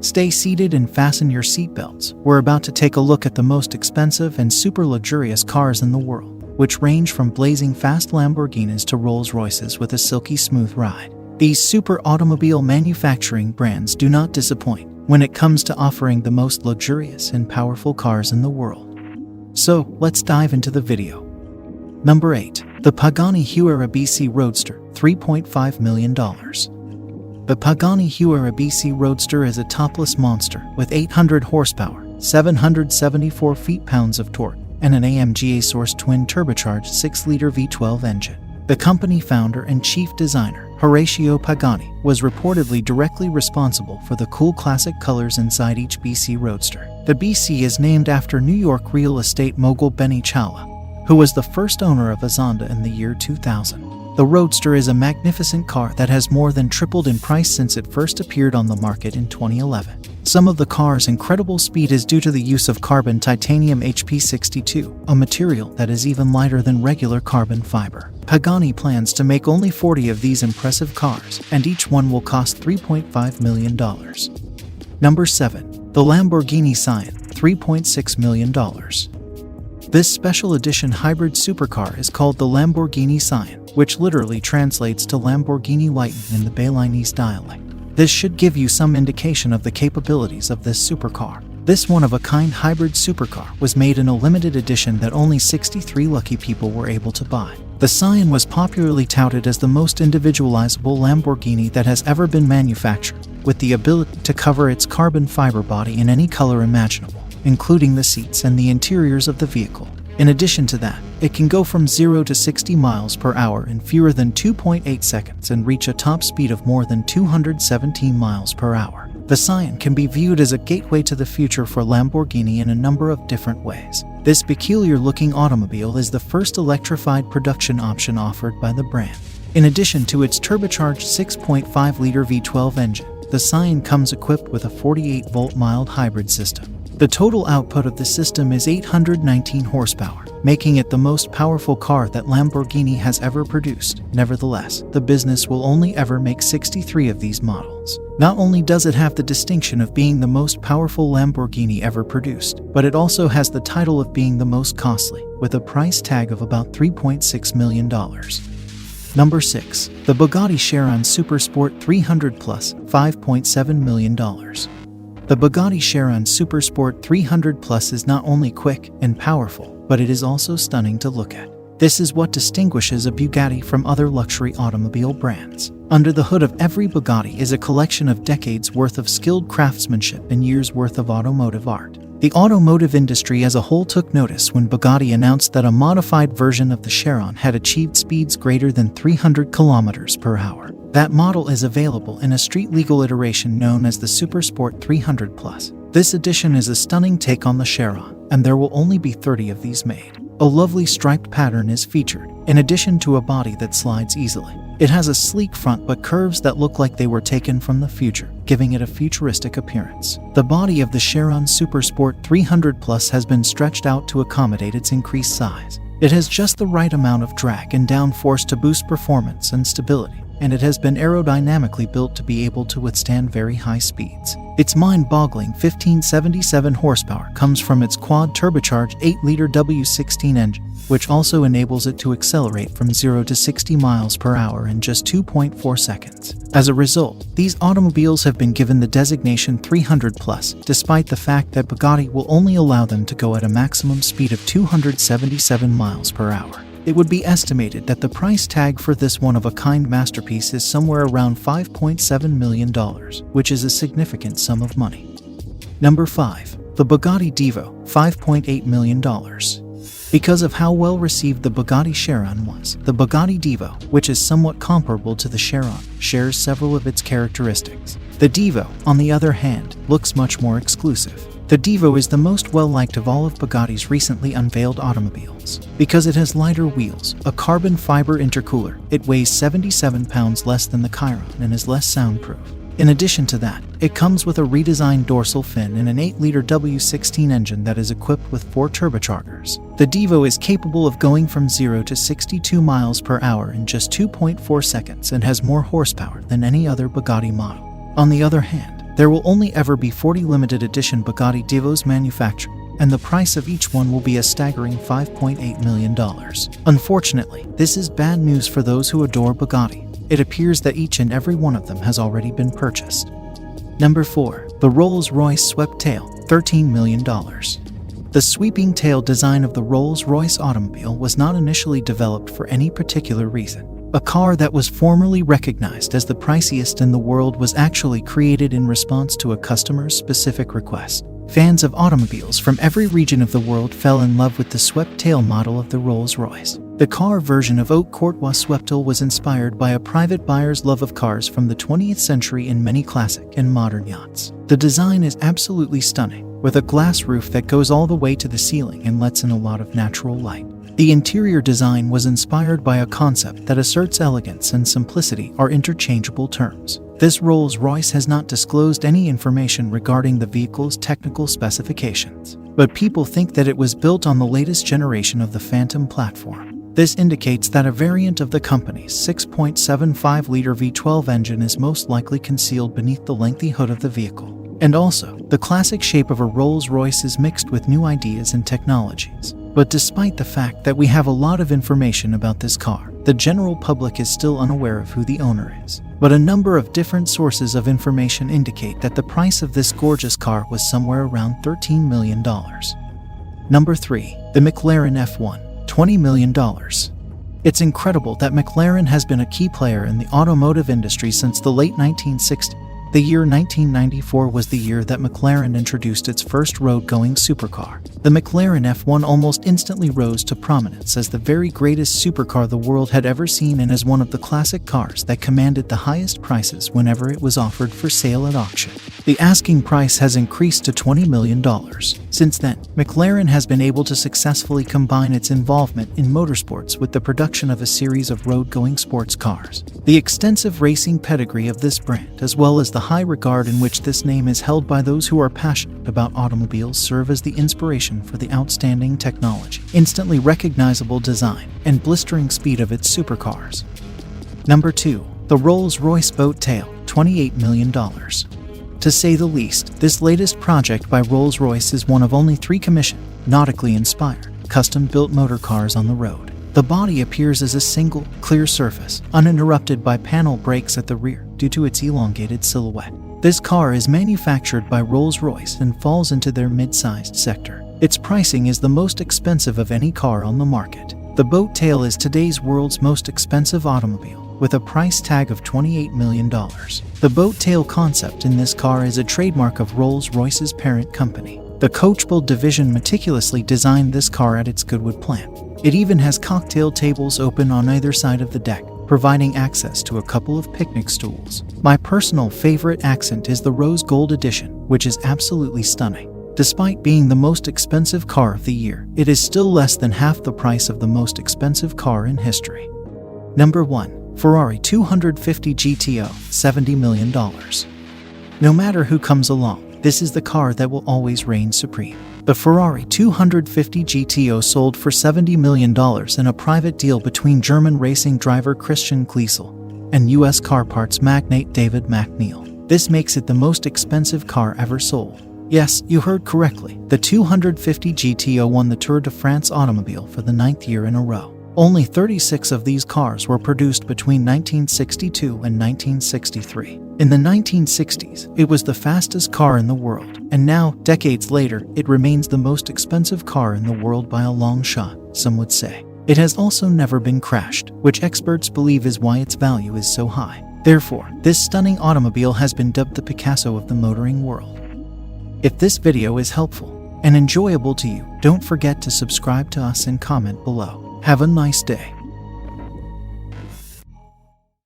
Stay seated and fasten your seatbelts. We're about to take a look at the most expensive and super luxurious cars in the world, which range from blazing fast Lamborghinis to Rolls-Royces with a silky smooth ride. These super automobile manufacturing brands do not disappoint when it comes to offering the most luxurious and powerful cars in the world. So, let's dive into the video. Number 8. The Pagani Huayra BC Roadster, $3.5 million. The Pagani Huayra BC Roadster is a topless monster with 800 horsepower, 774 feet-pounds of torque, and an AMG-A-Source twin-turbocharged 6-liter V12 engine. The company founder and chief designer, Horacio Pagani, was reportedly directly responsible for the cool classic colors inside each BC Roadster. The BC is named after New York real estate mogul Benny Chawla, who was the first owner of a Zonda in the year 2000. The Roadster is a magnificent car that has more than tripled in price since it first appeared on the market in 2011. Some of the car's incredible speed is due to the use of carbon titanium HP62, a material that is even lighter than regular carbon fiber. Pagani plans to make only 40 of these impressive cars, and each one will cost $3.5 million. Number 7. The Lamborghini Sián, $3.6 million. This special edition hybrid supercar is called the Lamborghini Sián, which literally translates to Lamborghini Lighten in the Balinese dialect. This should give you some indication of the capabilities of this supercar. This one-of-a-kind hybrid supercar was made in a limited edition that only 63 lucky people were able to buy. The Sián was popularly touted as the most individualizable Lamborghini that has ever been manufactured, with the ability to cover its carbon fiber body in any color imaginable, including the seats and the interiors of the vehicle. In addition to that, it can go from 0 to 60 miles per hour in fewer than 2.8 seconds and reach a top speed of more than 217 miles per hour. The Sián can be viewed as a gateway to the future for Lamborghini in a number of different ways. This peculiar-looking automobile is the first electrified production option offered by the brand. In addition to its turbocharged 6.5-liter V12 engine, the Sián comes equipped with a 48-volt mild hybrid system. The total output of the system is 819 horsepower, making it the most powerful car that Lamborghini has ever produced. Nevertheless, the business will only ever make 63 of these models. Not only does it have the distinction of being the most powerful Lamborghini ever produced, but it also has the title of being the most costly, with a price tag of about $3.6 million. Number 6. The Bugatti Chiron Supersport 300 Plus, $5.7 million. The Bugatti Chiron Supersport 300 Plus is not only quick and powerful, but it is also stunning to look at. This is what distinguishes a Bugatti from other luxury automobile brands. Under the hood of every Bugatti is a collection of decades worth of skilled craftsmanship and years worth of automotive art. The automotive industry as a whole took notice when Bugatti announced that a modified version of the Chiron had achieved speeds greater than 300 kilometers per hour. That model is available in a street-legal iteration known as the Supersport 300 Plus. This edition is a stunning take on the Chiron, and there will only be 30 of these made. A lovely striped pattern is featured, in addition to a body that slides easily. It has a sleek front but curves that look like they were taken from the future, giving it a futuristic appearance. The body of the Chiron Supersport 300 Plus has been stretched out to accommodate its increased size. It has just the right amount of drag and downforce to boost performance and stability, and it has been aerodynamically built to be able to withstand very high speeds. Its mind-boggling 1577 horsepower comes from its quad-turbocharged 8-liter W16 engine, which also enables it to accelerate from 0 to 60 miles per hour in just 2.4 seconds. As a result, these automobiles have been given the designation 300 Plus, despite the fact that Bugatti will only allow them to go at a maximum speed of 277 miles per hour. It would be estimated that the price tag for this one-of-a-kind masterpiece is somewhere around $5.7 million, which is a significant sum of money. Number 5. The Bugatti Divo, $5.8 million. Because of how well received the Bugatti Chiron was, the Bugatti Divo, which is somewhat comparable to the Chiron, shares several of its characteristics. The Divo, on the other hand, looks much more exclusive. The Divo is the most well-liked of all of Bugatti's recently unveiled automobiles. Because it has lighter wheels, a carbon fiber intercooler, it weighs 77 pounds less than the Chiron and is less soundproof. In addition to that, it comes with a redesigned dorsal fin and an 8-liter W16 engine that is equipped with 4 turbochargers. The Divo is capable of going from 0 to 62 miles per hour in just 2.4 seconds and has more horsepower than any other Bugatti model. On the other hand, There will only ever be 40 limited edition Bugatti Divos manufactured, and the price of each one will be a staggering $5.8 million. Unfortunately, this is bad news for those who adore Bugatti. It appears that each and every one of them has already been purchased. Number 4. The Rolls-Royce Swept Tail, $13 million. The sweeping tail design of the Rolls-Royce automobile was not initially developed for any particular reason. A car that was formerly recognized as the priciest in the world was actually created in response to a customer's specific request. Fans of automobiles from every region of the world fell in love with the swept tail model of the Rolls-Royce. The car version of Haute Courtois Swept-tail was inspired by a private buyer's love of cars from the 20th century in many classic and modern yachts. The design is absolutely stunning, with a glass roof that goes all the way to the ceiling and lets in a lot of natural light. The interior design was inspired by a concept that asserts elegance and simplicity are interchangeable terms. This Rolls-Royce has not disclosed any information regarding the vehicle's technical specifications, but people think that it was built on the latest generation of the Phantom platform. This indicates that a variant of the company's 6.75-liter V12 engine is most likely concealed beneath the lengthy hood of the vehicle. And also, the classic shape of a Rolls-Royce is mixed with new ideas and technologies. But despite the fact that we have a lot of information about this car, the general public is still unaware of who the owner is. But a number of different sources of information indicate that the price of this gorgeous car was somewhere around $13 million. Number 3. The McLaren F1, $20 million. It's incredible that McLaren has been a key player in the automotive industry since the late 1960s. The year 1994 was the year that McLaren introduced its first road-going supercar. The McLaren F1 almost instantly rose to prominence as the very greatest supercar the world had ever seen and as one of the classic cars that commanded the highest prices whenever it was offered for sale at auction. The asking price has increased to $20 million. Since then, McLaren has been able to successfully combine its involvement in motorsports with the production of a series of road-going sports cars. The extensive racing pedigree of this brand, as well as the high regard in which this name is held by those who are passionate about automobiles, serve as the inspiration for the outstanding technology, instantly recognizable design, and blistering speed of its supercars. Number 2. The Rolls-Royce Boat Tail, $28 million. To say the least, this latest project by Rolls-Royce is one of only 3 commissioned, nautically inspired, custom-built motor cars on the road. The body appears as a single, clear surface, uninterrupted by panel brakes at the rear due to its elongated silhouette. This car is manufactured by Rolls-Royce and falls into their mid-sized sector. Its pricing is the most expensive of any car on the market. The Boat Tail is today's world's most expensive automobile, with a price tag of $28 million. The Boat Tail concept in this car is a trademark of Rolls-Royce's parent company. The Coachbuild division meticulously designed this car at its Goodwood plant. It even has cocktail tables open on either side of the deck, providing access to a couple of picnic stools. My personal favorite accent is the Rose Gold Edition, which is absolutely stunning. Despite being the most expensive car of the year, it is still less than half the price of the most expensive car in history. Number 1. Ferrari 250 GTO, $70 million. No matter who comes along, this is the car that will always reign supreme. The Ferrari 250 GTO sold for $70 million in a private deal between German racing driver Christian Kleisel and U.S. car parts magnate David McNeil. This makes it the most expensive car ever sold. Yes, you heard correctly. The 250 GTO won the Tour de France automobile for the 9th year in a row. Only 36 of these cars were produced between 1962 and 1963. In the 1960s, it was the fastest car in the world, and now, decades later, it remains the most expensive car in the world by a long shot, some would say. It has also never been crashed, which experts believe is why its value is so high. Therefore, this stunning automobile has been dubbed the Picasso of the motoring world. If this video is helpful and enjoyable to you, don't forget to subscribe to us and comment below. Have a nice day.